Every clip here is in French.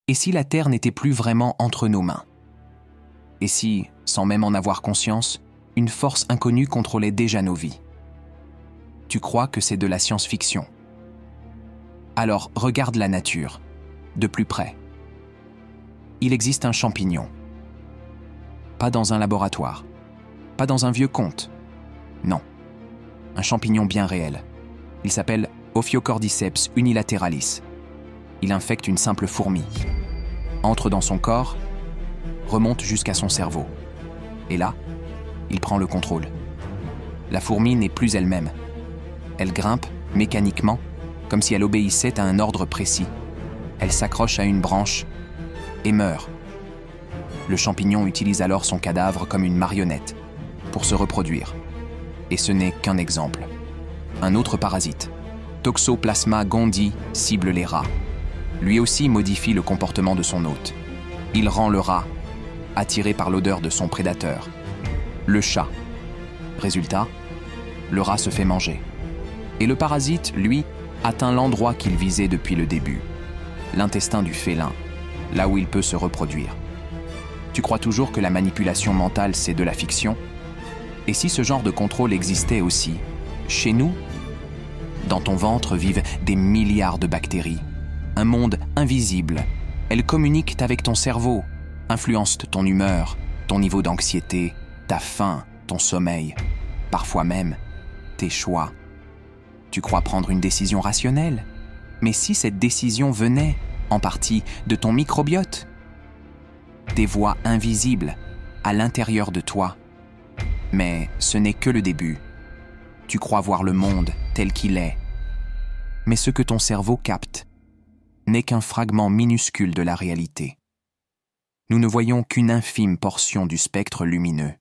Et si la Terre n'était plus vraiment entre nos mains? Et si, sans même en avoir conscience, une force inconnue contrôlait déjà nos vies? Tu crois que c'est de la science-fiction? Alors regarde la nature, de plus près. Il existe un champignon. Pas dans un laboratoire, pas dans un vieux conte. Non, un champignon bien réel. Il s'appelle Ophiocordyceps unilateralis. Il infecte une simple fourmi, entre dans son corps, remonte jusqu'à son cerveau. Et là, il prend le contrôle. La fourmi n'est plus elle-même. Elle grimpe, mécaniquement, comme si elle obéissait à un ordre précis. Elle s'accroche à une branche et meurt. Le champignon utilise alors son cadavre comme une marionnette pour se reproduire. Et ce n'est qu'un exemple. Un autre parasite, Toxoplasma gondii, cible les rats. Lui aussi modifie le comportement de son hôte. Il rend le rat attiré par l'odeur de son prédateur, le chat. Résultat, le rat se fait manger. Et le parasite, lui, atteint l'endroit qu'il visait depuis le début, l'intestin du félin, là où il peut se reproduire. Tu crois toujours que la manipulation mentale, c'est de la fiction? Et si ce genre de contrôle existait aussi, chez nous? Dans ton ventre vivent des milliards de bactéries, un monde invisible. Elles communiquent avec ton cerveau, influencent ton humeur, ton niveau d'anxiété, ta faim, ton sommeil, parfois même tes choix. Tu crois prendre une décision rationnelle? Mais si cette décision venait, en partie, de ton microbiote? Des voix invisibles, à l'intérieur de toi. Mais ce n'est que le début. Tu crois voir le monde tel qu'il est. Mais ce que ton cerveau capte n'est qu'un fragment minuscule de la réalité. Nous ne voyons qu'une infime portion du spectre lumineux.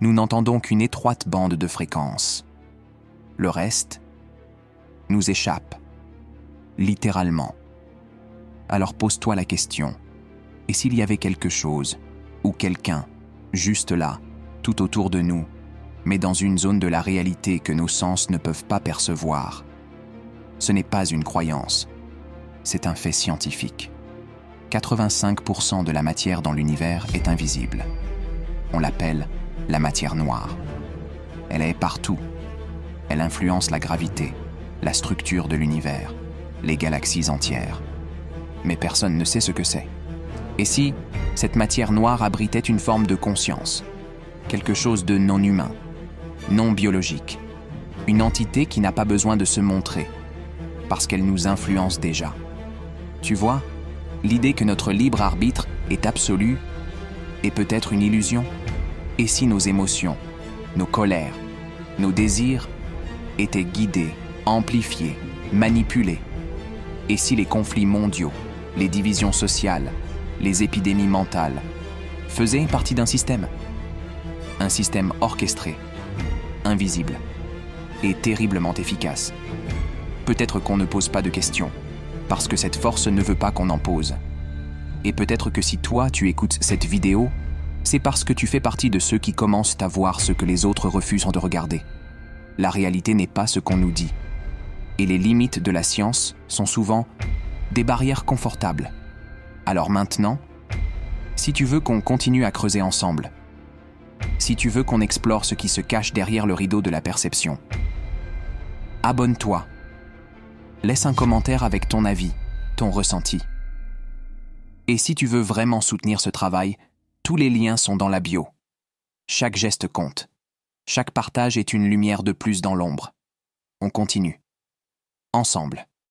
Nous n'entendons qu'une étroite bande de fréquences. Le reste nous échappe, littéralement. Alors pose-toi la question, et s'il y avait quelque chose, ou quelqu'un, juste là, tout autour de nous, mais dans une zone de la réalité que nos sens ne peuvent pas percevoir? Ce n'est pas une croyance, c'est un fait scientifique. 85% de la matière dans l'univers est invisible. On l'appelle la matière noire. Elle est partout. Elle influence la gravité, la structure de l'univers, les galaxies entières. Mais personne ne sait ce que c'est. Et si cette matière noire abritait une forme de conscience, quelque chose de non humain, non biologique, une entité qui n'a pas besoin de se montrer, parce qu'elle nous influence déjà? Tu vois, l'idée que notre libre arbitre est absolu est peut-être une illusion. Et si nos émotions, nos colères, nos désirs étaient guidés, amplifiés, manipulés? Et si les conflits mondiaux, les divisions sociales, les épidémies mentales faisaient partie d'un système? Un système orchestré, invisible et terriblement efficace. Peut-être qu'on ne pose pas de questions, parce que cette force ne veut pas qu'on en pose. Et peut-être que si toi, tu écoutes cette vidéo, c'est parce que tu fais partie de ceux qui commencent à voir ce que les autres refusent de regarder. La réalité n'est pas ce qu'on nous dit. Et les limites de la science sont souvent des barrières confortables. Alors maintenant, si tu veux qu'on continue à creuser ensemble, si tu veux qu'on explore ce qui se cache derrière le rideau de la perception, abonne-toi. Laisse un commentaire avec ton avis, ton ressenti. Et si tu veux vraiment soutenir ce travail, tous les liens sont dans la bio. Chaque geste compte. Chaque partage est une lumière de plus dans l'ombre. On continue. Ensemble.